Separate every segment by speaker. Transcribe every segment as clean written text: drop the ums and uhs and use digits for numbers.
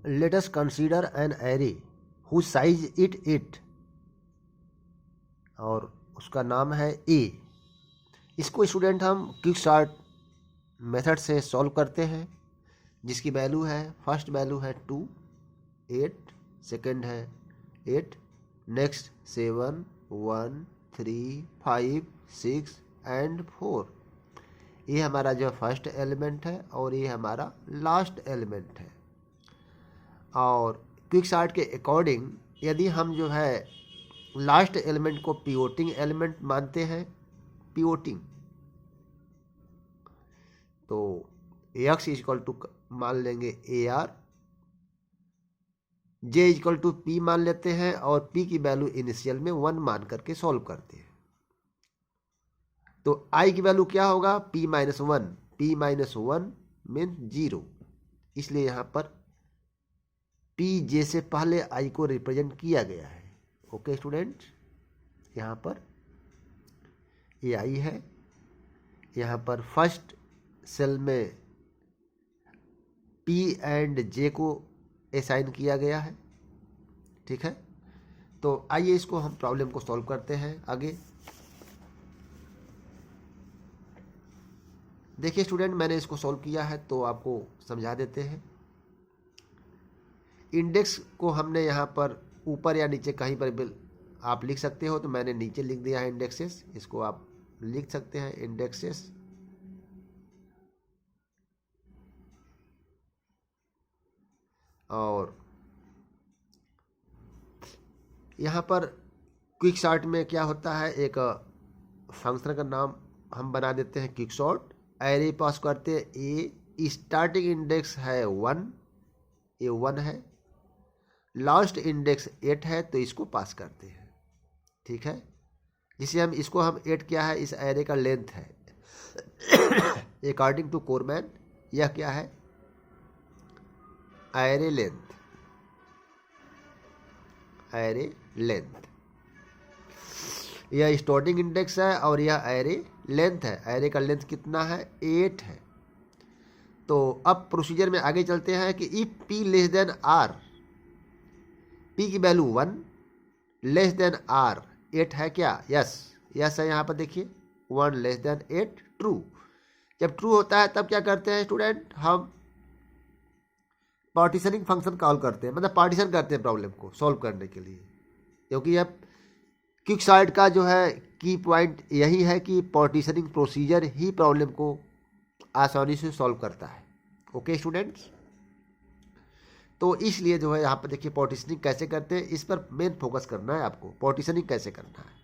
Speaker 1: Late us consider an array whose size it और उसका नाम है ए। इसको स्टूडेंट हम क्विक सॉर्ट मेथड से सॉल्व करते हैं, जिसकी वैल्यू है, फर्स्ट वैल्यू है 2, 8, सेकेंड है 8, नेक्स्ट 7, 1, 3, 5, 6 एंड 4। ये हमारा जो फर्स्ट एलिमेंट है और ये हमारा लास्ट एलिमेंट है। और क्विक सॉर्ट के अकॉर्डिंग यदि हम जो है लास्ट एलिमेंट को पिवोटिंग एलिमेंट मानते हैं, पिवोटिंग, तो x इक्वल टू मान लेंगे A R, J equal to P मान लेते हैं और p की वैल्यू इनिशियल में 1 मान करके सॉल्व करते हैं। तो i की वैल्यू क्या होगा, p minus 1, p minus 1 mean 0, इसलिए यहाँ पर p j से पहले i को रिप्रेजेंट किया गया है। ओके स्टूडेंट, यहाँ पर ये i है, यहाँ पर फर्स्ट सेल में p एंड j को असाइन किया गया है। ठीक है, तो आइए इसको हम प्रॉब्लम को सॉल्व करते हैं आगे। देखिए स्टूडेंट, मैंने इसको सॉल्व किया है तो आपको समझा देते हैं। इंडेक्स को हमने यहाँ पर ऊपर या नीचे कहीं पर भी आप लिख सकते हो, तो मैंने नीचे लिख दिया है इंडेक्सेस, इसको आप लिख सकते हैं इंडेक्सेस। और यहाँ पर क्विक सॉर्ट में क्या होता है, एक फंक्शन का नाम हम बना देते हैं क्विक सॉर्ट, एरे पास करते हैं ए, स्टार्टिंग इंडेक्स है 1, ये 1 है, लास्ट इंडेक्स 8 है, तो इसको पास करते हैं। ठीक है, जिसे हम इसको हम 8 क्या है, इस एरे का लेंथ है अकॉर्डिंग टू कोरमैन, यह क्या है, एरे लेंथ, एरे लेंथ, यह स्टार्टिंग इंडेक्स है और यह एरे लेंथ है। एरे का लेंथ कितना है, 8 है। तो अब प्रोसीजर में आगे चलते हैं कि if p less than R, p की वैल्यू 1 लेस देन आर 8 है क्या, यस, यस है। यहाँ पर देखिए 1 लेस देन 8 ट्रू। जब ट्रू होता है तब क्या करते हैं स्टूडेंट, हम पार्टीशनिंग फंक्शन कॉल करते हैं, मतलब पार्टीशन करते हैं प्रॉब्लम को सॉल्व करने के लिए, क्योंकि अब क्विक सॉर्ट का जो है की पॉइंट यही है कि पार्टीशनिंग प्रोसीजर ही प्रॉब्लम को आसानी से सॉल्व करता है। ओके स्टूडेंट्स, तो इसलिए जो है यहाँ पर देखिए पार्टीशनिंग कैसे करते हैं, इस पर मेन फोकस करना है आपको, पार्टीशनिंग कैसे करना है।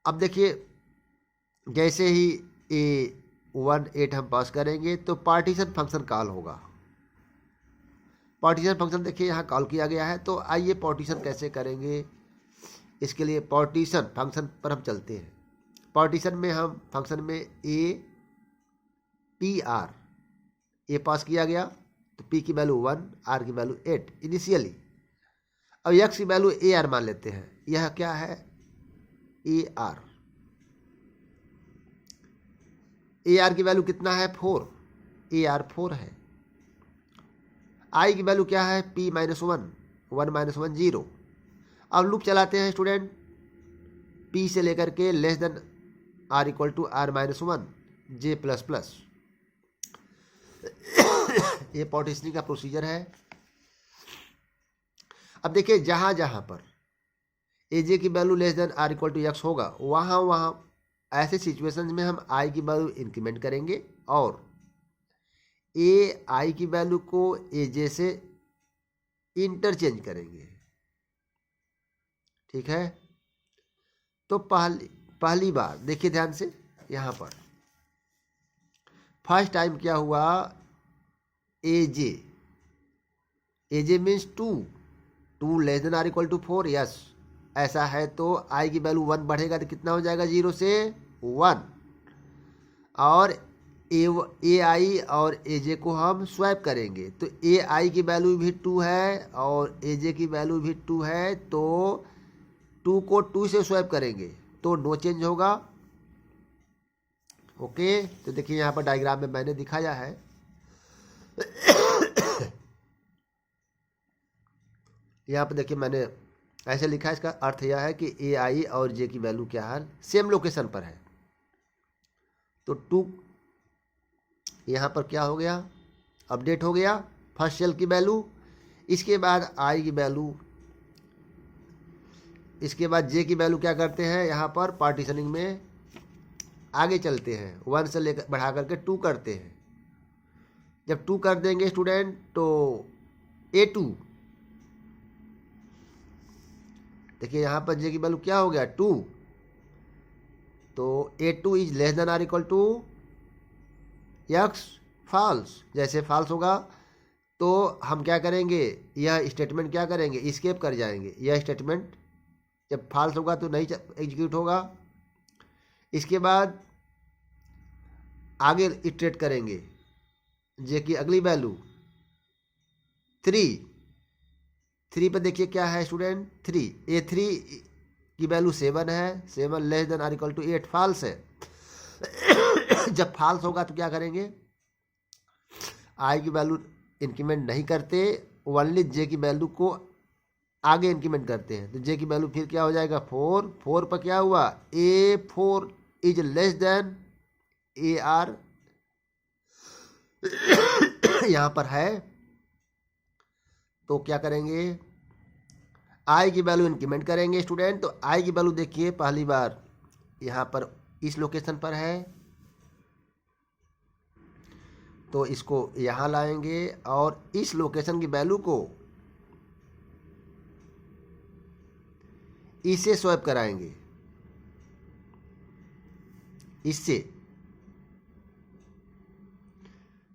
Speaker 1: अब देखिए जैसे ही A1 8 हम पास करेंगे तो पार्टीशन फंक्शन कॉल होगा। पार्टीशन फंक्शन देखिए यहाँ कॉल किया गया है, तो आइए पार्टीशन कैसे करेंगे, इसके लिए पार्टीशन फंक्शन पर हम चलते हैं। पार्टीशन में हम फंक्शन में ए पी आर, ए पास किया गया तो p की वैल्यू 1, r की वैल्यू 8 इनिशियली। अब x की वैल्यू ए आर मान लेते हैं, यह क्या है, ए आर, ए आर की वैल्यू कितना है 4, ए आर 4 है। आई की वैल्यू क्या है, p माइनस 1, 1 माइनस 1 0। अब लूप चलाते हैं स्टूडेंट, p से लेकर के less than r equal to r minus 1 j plus plus. ये पार्टीशनिंग का प्रोसीजर है। अब देखिए जहां जहां पर aj की वैल्यू less than r equal to x होगा, वहां वहां ऐसे सिचुएशंस में हम i की वैल्यू इंक्रीमेंट करेंगे और ai की वैल्यू को aj से इंटरचेंज करेंगे। ठीक है, तो पहली बार देखिए ध्यान से, यहां पर फर्स्ट टाइम क्या हुआ, aj, aj means 2 less than are equal to 4, yes, ऐसा है तो i की वैल्यू 1 बढ़ेगा तो कितना हो जाएगा, 0 से 1। और ए आई और ए जे को हम स्वैप करेंगे, तो ए आई की वैल्यू भी 2 है और ए जे की वैल्यू भी 2 है, तो 2 को 2 से स्वैप करेंगे तो नो चेंज होगा। ओके, तो देखिए यहाँ पर डायग्राम में मैंने दिखाया है यहाँ पर देखिए मैंने ऐसे लिखा है, इसका अर्थ यह है कि ए आई और जे की वैल्यू क्या है, सेम लोकेशन पर है। तो 2 यहाँ पर क्या हो गया, अपडेट हो गया फर्स्ट सेल की वैल्यू। इसके बाद आई की वैल्यू, इसके बाद जे की वैल्यू क्या करते हैं, यहाँ पर पार्टीशनिंग में आगे चलते हैं, 1 से लेकर बढ़ा करके 2 करते हैं। जब 2 कर देंगे स्टूडेंट तो A2, देखिए यहाँ पर जे की वैल्यू क्या हो गया 2, तो A2 is less than are equal to X false. जैसे फॉल्स होगा तो हम क्या करेंगे, यह स्टेटमेंट क्या करेंगे, स्केप कर जाएंगे। यह स्टेटमेंट जब फॉल्स होगा तो नहीं एग्जीक्यूट होगा। इसके बाद आगे इटरेट करेंगे, जे की अगली वैल्यू 3 पर देखिए क्या है स्टूडेंट 3, A3 की वैल्यू 7 है, 7 less than are equal to 8 false है। जब फॉल्स होगा तो क्या करेंगे, आई की वैल्यू इंक्रीमेंट नहीं करते, ओनली जे की वैल्यू को आगे इंक्रीमेंट करते हैं। तो जे की वैल्यू फिर क्या हो जाएगा 4 पर क्या हुआ, A4 is less then AR यहाँ पर है। तो क्या करेंगे, आई की वैल्यू इंक्रीमेंट करेंगे स्टूडेंट। तो आई की वैल्यू देखिए पहली बार यहाँ पर इस लोकेशन पर है, तो इसको यहाँ लाएंगे और इस लोकेशन की वैल्यू को इससे स्वैप कराएंगे, इससे।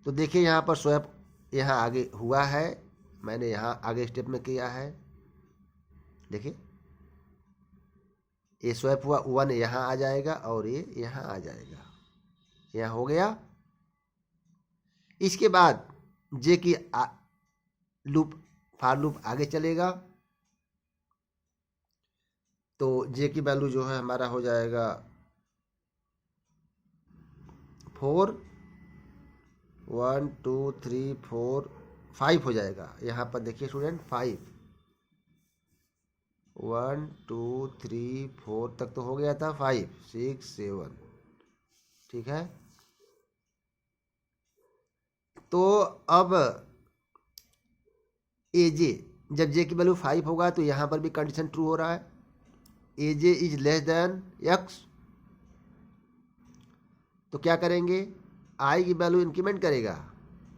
Speaker 1: तो देखिए यहाँ पर स्वैप यहाँ आगे हुआ है, मैंने यहाँ आगे स्टेप में किया है। देखिए ये स्वैप हुआ, 1 यहाँ आ जाएगा और ये यहाँ आ जाएगा, यहाँ हो गया। इसके बाद जे की लूप फॉर लूप आगे चलेगा, तो जे की वैल्यू जो है हमारा हो जाएगा 4, 1 2 3 4 5 हो जाएगा। यहाँ पर देखिए स्टूडेंट 5, 1 2 3 4 तक तो हो गया था, 5 6 7, ठीक है। तो अब एजे, जब जे की वैल्यू 5 होगा तो यहाँ पर भी कंडीशन ट्रू हो रहा है, एजे इज लेस देन एक्स। तो क्या करेंगे, आई की वैल्यू इंक्रीमेंट करेगा।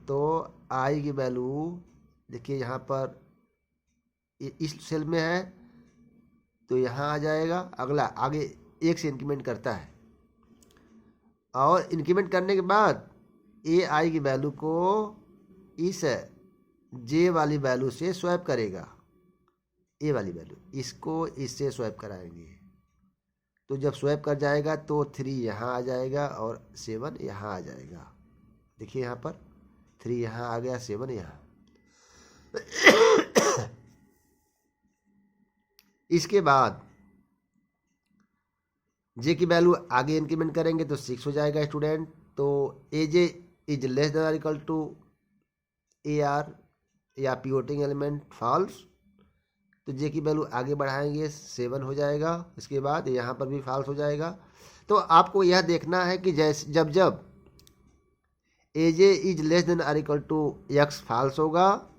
Speaker 1: तो आई की वैल्यू देखिए यहाँ पर इस सेल में है, तो यहाँ आ जाएगा। अगला आगे 1 से इंक्रीमेंट करता है, और इंक्रीमेंट करने के बाद ए आई की वैल्यू को इस जे वाली वैल्यू से स्वैप करेगा, ए वाली वैल्यू इसको इससे स्वैप कराएंगे। तो जब स्वैप कर जाएगा तो 3 यहाँ आ जाएगा और 7 यहाँ आ जाएगा। देखिए यहाँ पर 3 यहाँ आ गया, 7 यहाँ। इसके बाद जे की वैल्यू आगे इंक्रीमेंट करेंगे तो 6 हो जाएगा स्टूडेंट। तो a j is less than equal to a r या पिवोटिंग एलिमेंट फॉल्स। तो जे की वैल्यू आगे बढ़ाएंगे 7 हो जाएगा। इसके बाद यहाँ पर भी फॉल्स हो जाएगा। तो आपको यह देखना है कि जैसे जब जब a j is less than are equal to x false होगा,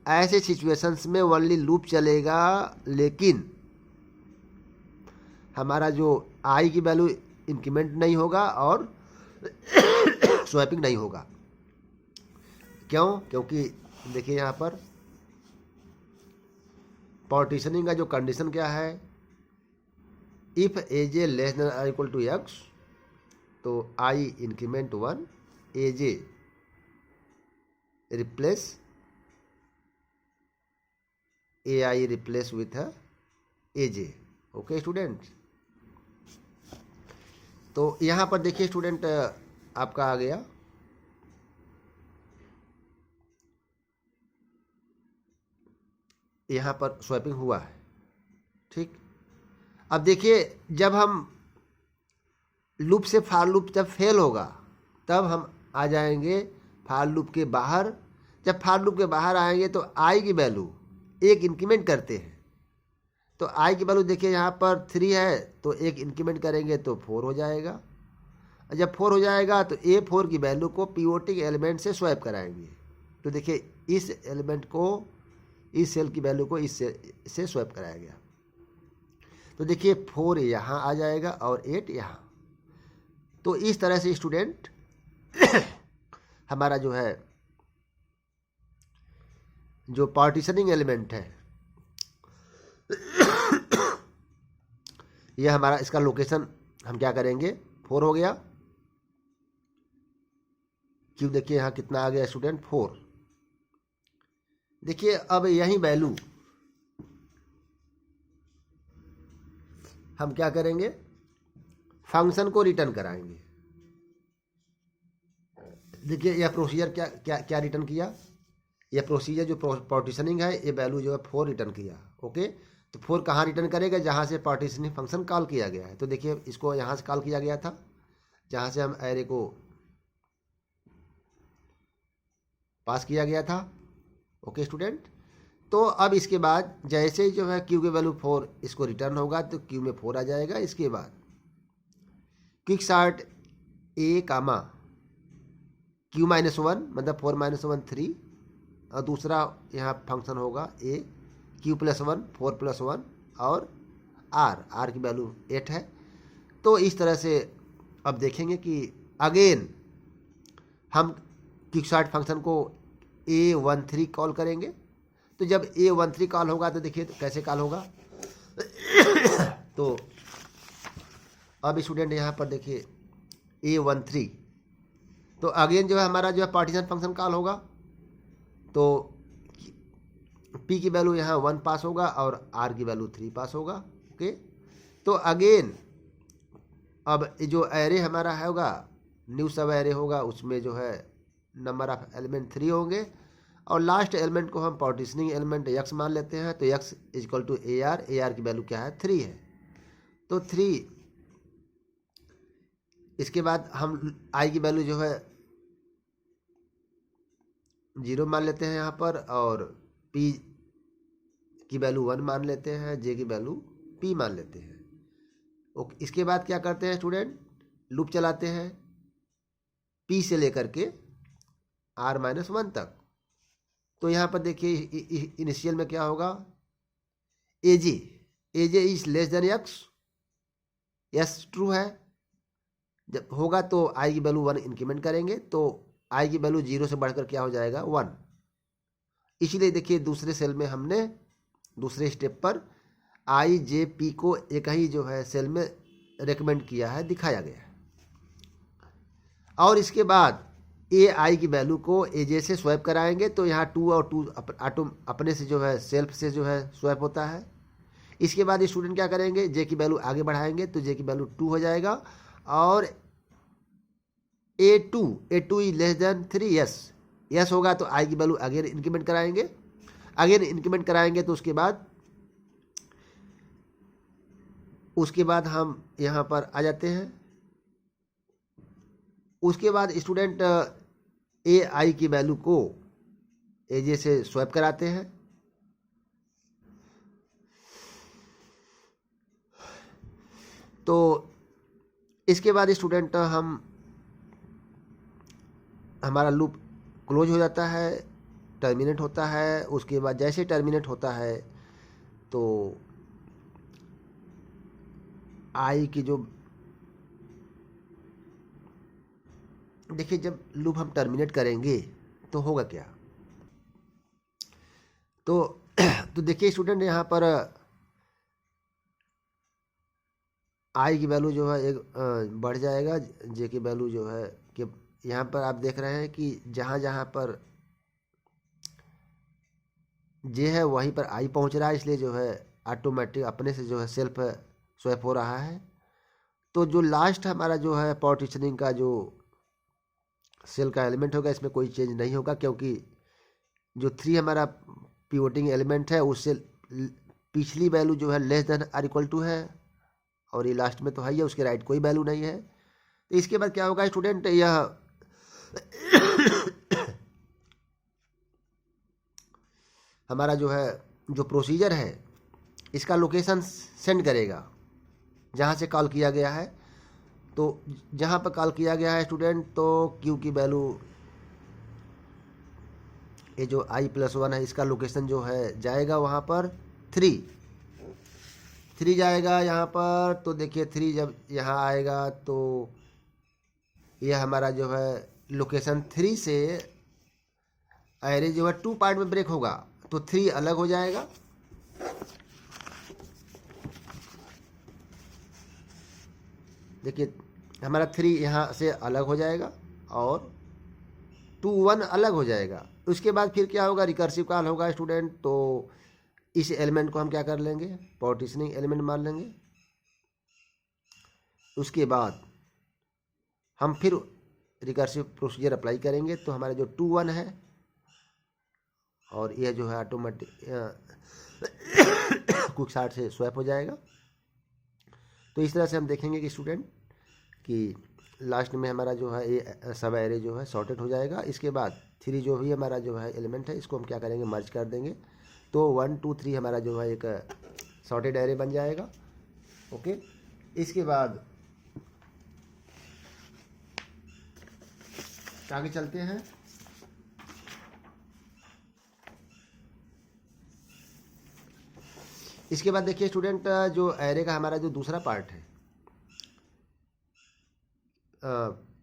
Speaker 1: ऐसे सिचुएशंस में ओनली लूप चलेगा, लेकिन हमारा जो आई की वैल्यू इंक्रीमेंट नहीं होगा और स्वैपिंग नहीं होगा। क्यों? क्योंकि देखिए यहाँ पर पार्टीशनिंग का जो कंडीशन क्या है, if a j less than are equal to x, तो i increment 1, a j replace a i replace with a j. Okay student, तो यहाँ पर देखिए स्टूडेंट आपका आ गया यहाँ पर स्वैपिंग हुआ है, ठीक। अब देखिए जब हम लूप से फार लूप जब फेल होगा तब हम आ जाएंगे फार लूप के बाहर। जब फार लूप के बाहर आएंगे तो आई की वैल्यू एक इंक्रीमेंट करते हैं। तो आई की वैल्यू देखिए यहाँ पर 3 है, तो एक इंक्रीमेंट करेंगे तो 4 हो जाएगा। जब 4 हो जाएगा तो A4 की वैल्यू को पीओटी के एलिमेंट से स्वैप कराएंगे। तो देखिए इस एलिमेंट को, इस सेल की वैल्यू को इस से स्वैप कराया गया। तो देखिए 4 यहाँ आ जाएगा और 8 यहाँ। तो इस तरह से स्टूडेंट हमारा जो है, जो पार्टीशनिंग एलिमेंट है, यह हमारा, इसका लोकेशन हम क्या करेंगे, 4 हो गया। क्यों देखिए यहाँ कितना आ गया स्टूडेंट, 4। देखिए अब यही वैल्यू हम क्या करेंगे, फंक्शन को रिटर्न कराएंगे। देखिए यह प्रोसीजर क्या क्या क्या रिटर्न किया, यह प्रोसीजर जो पार्टीशनिंग है, ये वैल्यू जो है 4 रिटर्न किया। ओके, तो 4 कहाँ रिटर्न करेगा, जहाँ से पार्टीशनिंग फंक्शन कॉल किया गया है। तो देखिए इसको यहाँ से कॉल किया गया था, जहाँ से हम एरे को पास किया गया था। ओके स्टूडेंट, तो अब इसके बाद जैसे ही जो है क्यू की वैल्यू 4 इसको रिटर्न होगा तो क्यू में 4 आ जाएगा। इसके बाद क्विक सॉर्ट ए कामा क्यू -1, मतलब 4 - 1 3, और दूसरा यहाँ फंक्शन होगा ए क्यू +1 4 +1 और आर की वैल्यू 8 है। तो इस तरह से अब देखेंगे कि अगेन हम क्विकसॉर्ट फंक्शन को A13 कॉल करेंगे। तो जब A13 कॉल होगा तो देखिए तो कैसे कॉल होगा तो अब स्टूडेंट यहाँ पर देखिए A13, तो अगेन जो है हमारा जो है पार्टीशन फंक्शन कॉल होगा। तो P की वैल्यू यहाँ 1 पास होगा और R की वैल्यू 3 पास होगा। ओके, तो अगेन अब जो एरे हमारा होगा, न्यू सब एरे होगा, उसमें जो है नंबर ऑफ एलिमेंट 3 होंगे और लास्ट एलिमेंट को हम पार्टीशनिंग एलिमेंट x मान लेते हैं। तो x = AR की वैल्यू क्या है, 3 है। तो 3, इसके बाद हम i की वैल्यू जो है 0 मान लेते हैं यहाँ पर, और p की वैल्यू 1 मान लेते हैं, j की वैल्यू p मान लेते हैं। ओके, इसके बाद क्या करते हैं स्टूडेंट, लूप चलाते हैं p से लेकर के r-1 तक। तो यहाँ पर देखिए इनिशियल में क्या होगा, AJ is less then x, yes true है। जब होगा तो i की वैल्यू 1 इंक्रीमेंट करेंगे, तो i की वैल्यू 0 से बढ़कर क्या हो जाएगा, 1। इसीलिए देखिए दूसरे सेल में हमने दूसरे स्टेप पर i j p को एक ही जो है सेल में रेकमेंड किया है, दिखाया गया है। और इसके बाद ai की वैल्यू को aj से स्वैप कराएंगे। तो यहाँ 2 और 2 अपने से जो है सेल्फ से जो है स्वैप होता है। इसके बाद स्टूडेंट क्या करेंगे, j की वैल्यू आगे बढ़ाएंगे तो j की वैल्यू 2 हो जाएगा और a2 is less then 3, yes होगा तो i की वैल्यू अगेन इंक्रीमेंट कराएंगे। तो उसके बाद हम यहाँ पर आ जाते हैं। उसके बाद स्टूडेंट ai की वैल्यू को aj से स्वैप कराते हैं। तो इसके बाद स्टूडेंट हमारा लूप क्लोज हो जाता है, टर्मिनेट होता है। उसके बाद जैसे टर्मिनेट होता है तो आई की जो, देखिए जब लूप हम टर्मिनेट करेंगे तो होगा क्या, तो देखिए स्टूडेंट यहाँ पर आई की वैल्यू जो है एक बढ़ जाएगा, जे की वैल्यू जो है कि यहाँ पर आप देख रहे हैं कि जहाँ पर जे है वहीं पर आई पहुँच रहा है, इसलिए जो है ऑटोमेटिक अपने से जो है सेल्फ स्वैप हो रहा है। तो जो लास्ट हमारा जो है पार्टीशनिंग का जो सेल का एलिमेंट होगा, इसमें कोई चेंज नहीं होगा, क्योंकि जो 3 हमारा पिवोटिंग एलिमेंट है उससे पिछली वैल्यू जो है less than are equal to है, और ये लास्ट में तो है ही है, उसके राइट कोई वैल्यू नहीं है। तो इसके बाद क्या होगा स्टूडेंट, यह हमारा जो है जो प्रोसीजर है इसका लोकेशन सेंड करेगा जहाँ से कॉल किया गया है। तो जहाँ पर कॉल किया गया है स्टूडेंट, तो क्यू की वैल्यू ये जो i+1 है इसका लोकेशन जो है जाएगा वहाँ पर 3 जाएगा यहाँ पर। तो देखिए 3 जब यहाँ आएगा तो यह हमारा जो है लोकेशन 3 से एरे जो है 2 पार्ट में ब्रेक होगा, तो 3 अलग हो जाएगा। देखिए हमारा 3 यहाँ से अलग हो जाएगा और 2 1 अलग हो जाएगा। उसके बाद फिर क्या होगा, रिकर्सिव कॉल होगा स्टूडेंट। तो इस एलिमेंट को हम क्या कर लेंगे, पार्टीशनिंग एलिमेंट मान लेंगे। उसके बाद हम फिर रिकर्सिव प्रोसीजर अप्लाई करेंगे, तो हमारा जो 2 1 है और यह जो है ऑटोमेटिक क्विक सॉर्ट से स्वैप हो जाएगा। तो इस तरह से हम देखेंगे कि स्टूडेंट कि लास्ट में हमारा जो है ये सब एरे जो है सॉर्टेड हो जाएगा। इसके बाद 3 जो भी हमारा जो है एलिमेंट है इसको हम क्या करेंगे, मर्ज कर देंगे। तो 1 2 3 हमारा जो है एक सॉर्टेड एरे बन जाएगा। ओके, इसके बाद आगे चलते हैं। इसके बाद देखिए स्टूडेंट, जो एरे का हमारा जो दूसरा पार्ट है,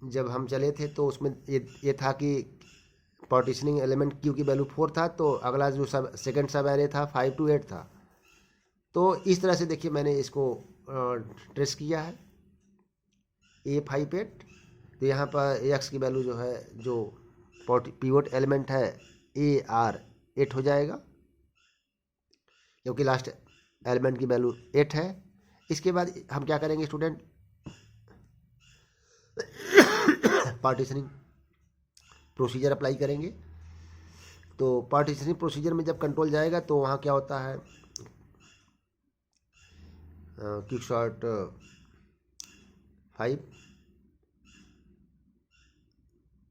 Speaker 1: जब हम चले थे तो उसमें ये था कि पार्टीशनिंग एलिमेंट क्यू की वैल्यू 4 था, तो अगला जो सेकंड सब एरे था 5 to 8 था। तो इस तरह से देखिए मैंने इसको ट्रेस किया है A5 8। तो यहाँ पर एक्स की वैल्यू जो है, जो पिवोट एलिमेंट है AR 8 हो जाएगा, क्योंकि लास्ट एलिमेंट की वैल्यू 8 है। इसके बाद हम क्या करेंगे स्टूडेंट, पार्टीशनिंग प्रोसीजर अप्लाई करेंगे। तो पार्टीशनिंग प्रोसीजर में जब कंट्रोल जाएगा तो वहाँ क्या होता है, क्विक सॉर्ट 5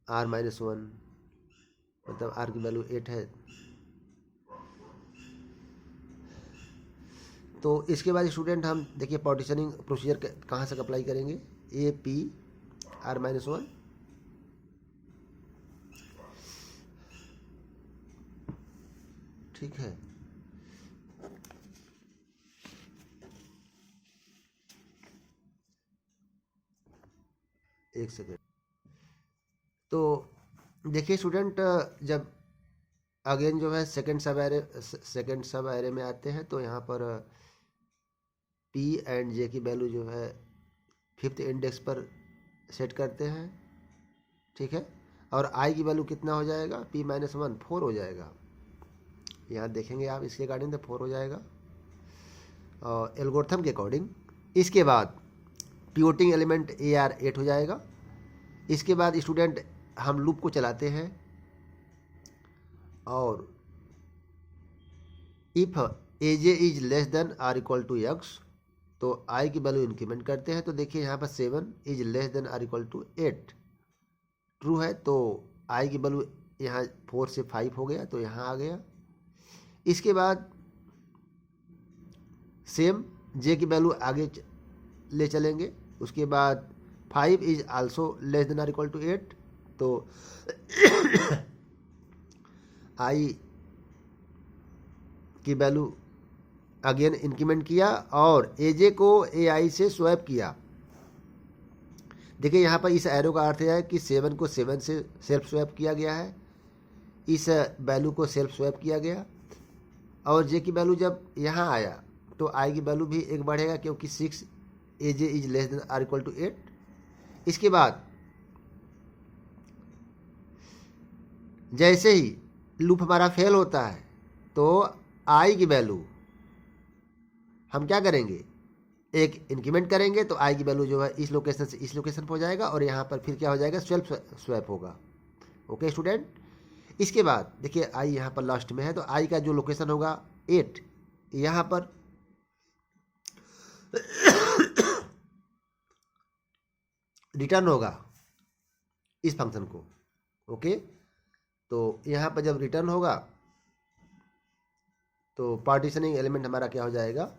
Speaker 1: R-1, मतलब R की वैल्यू 8 है। तो इसके बाद स्टूडेंट हम देखिए पार्टीशनिंग प्रोसीजर कहाँ से अप्लाई करेंगे, AP R-1। ठीक है, एक सेकेंड। तो देखिए स्टूडेंट, जब अगेन जो है सेकंड सब एरे में आते हैं तो यहाँ पर P एंड J की वैल्यू जो है 5th इंडेक्स पर सेट करते हैं। ठीक है, और I की वैल्यू कितना हो जाएगा, P-1 4 हो जाएगा। यहाँ देखेंगे आप इसके अकॉर्डिंग तो 4 हो जाएगा और एल्गोरिथम के अकॉर्डिंग। इसके बाद पिवोटिंग एलिमेंट AR 8 हो जाएगा। इसके बाद स्टूडेंट हम लूप को चलाते हैं और if AJ is less than are equal to X, तो I की वैल्यू इंक्रीमेंट करते हैं। तो देखिए यहाँ पर 7 is less than are equal to 8 true है, तो I की वैल्यू यहाँ 4 से 5 हो गया, तो यहाँ आ गया। इसके बाद सेम J की वैल्यू आगे ले चलेंगे। उसके बाद 5 is also less than are equal to 8, तो I की वैल्यू अगेन इंक्रीमेंट किया और AJ को AI से स्वैप किया। देखिए यहाँ पर इस एरो का अर्थ है कि 7 को 7 से सेल्फ स्वैप किया गया है, इस वैल्यू को सेल्फ स्वैप किया गया। और J की वैल्यू जब यहाँ आया तो I की वैल्यू भी एक बढ़ेगा, क्योंकि 6 AJ is less than are equal to 8। इसके बाद जैसे ही लूप हमारा फेल होता है तो I की वैल्यू हम क्या करेंगे, एक इंक्रीमेंट करेंगे, तो I की वैल्यू जो है इस लोकेशन से इस लोकेशन पर हो जाएगा और यहाँ पर फिर क्या हो जाएगा, सेल्फ स्वैप होगा। ओके स्टूडेंट, इसके बाद देखिए I यहाँ पर लास्ट में है, तो I का जो लोकेशन होगा 8 यहाँ पर रिटर्न होगा इस फंक्शन को। ओके, तो यहाँ पर जब रिटर्न होगा तो पार्टीशनिंग एलिमेंट हमारा क्या हो जाएगा,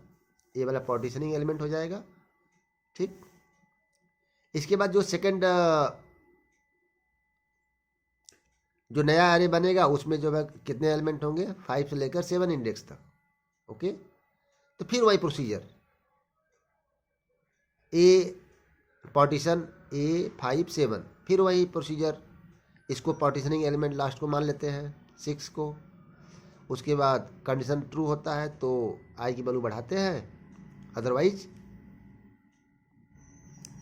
Speaker 1: ये वाला पार्टीशनिंग एलिमेंट हो जाएगा। ठीक, इसके बाद जो सेकंड जो नया एरे बनेगा उसमें जो है कितने एलिमेंट होंगे, 5 से लेकर 7 इंडेक्स तक। ओके, तो फिर वही प्रोसीजर, ए पार्टीशन ए 5 7, फिर वही प्रोसीजर, इसको पार्टीशनिंग एलिमेंट लास्ट को मान लेते हैं 6 को। उसके बाद कंडीशन ट्रू होता है तो आई की वैल्यू बढ़ाते हैं, अदरवाइज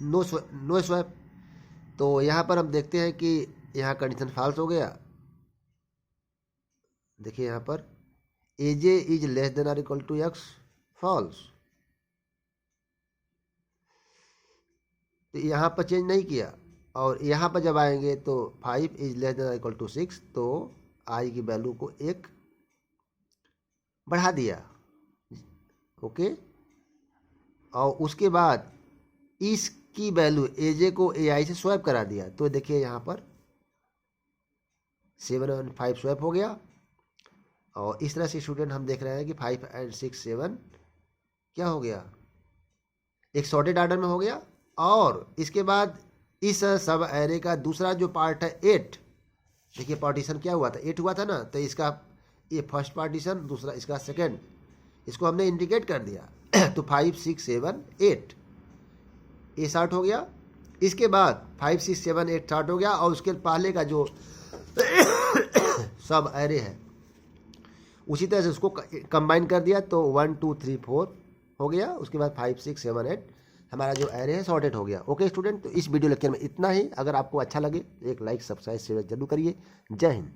Speaker 1: नो स्वैप। तो यहाँ पर हम देखते हैं कि यहाँ कंडीशन फॉल्स हो गया। देखिए यहाँ पर a j is less than are equal to x, false. तो यहाँ पर चेंज नहीं किया, और यहाँ पर जब आएंगे तो 5 is less than are equal to 6, तो आई की वैल्यू को 1 बढ़ा दिया। ओके, और उसके बाद इसकी वैल्यू एजे को एआई से स्वैप करा दिया। तो देखिए यहाँ पर 7 और 5 स्वैप हो गया, और इस तरह से स्टूडेंट हम देख रहे हैं कि 5 और 6 7 क्या हो गया, एक सॉर्टेड ऑर्डर में हो गया। और इसके बाद इस सब एरे का दूसरा जो पार्ट है 8, देखिए पार्टीशन क्या हुआ था, 8 हुआ था ना, तो इसका ये फर्स्ट पार्टीशन, दूसरा इसका सेकंड, इसको हमने इंडिकेट कर दिया। तो 5 6 7 8 ये स्टार्ट हो गया। इसके बाद 5 6 7 8 स्टार्ट हो गया, और उसके पहले का जो सब एरे है उसी तरह से उसको कंबाइन कर दिया, तो 1 2 3 4 हो गया। उसके बाद 5 6 7 8 हमारा जो एरे है सॉर्टेड हो गया। ओके स्टूडेंट, तो इस वीडियो लेक्चर में इतना ही। अगर आपको अच्छा लगे एक लाइक सब्सक्राइब शेयर जरूर करिए। जय हिंद।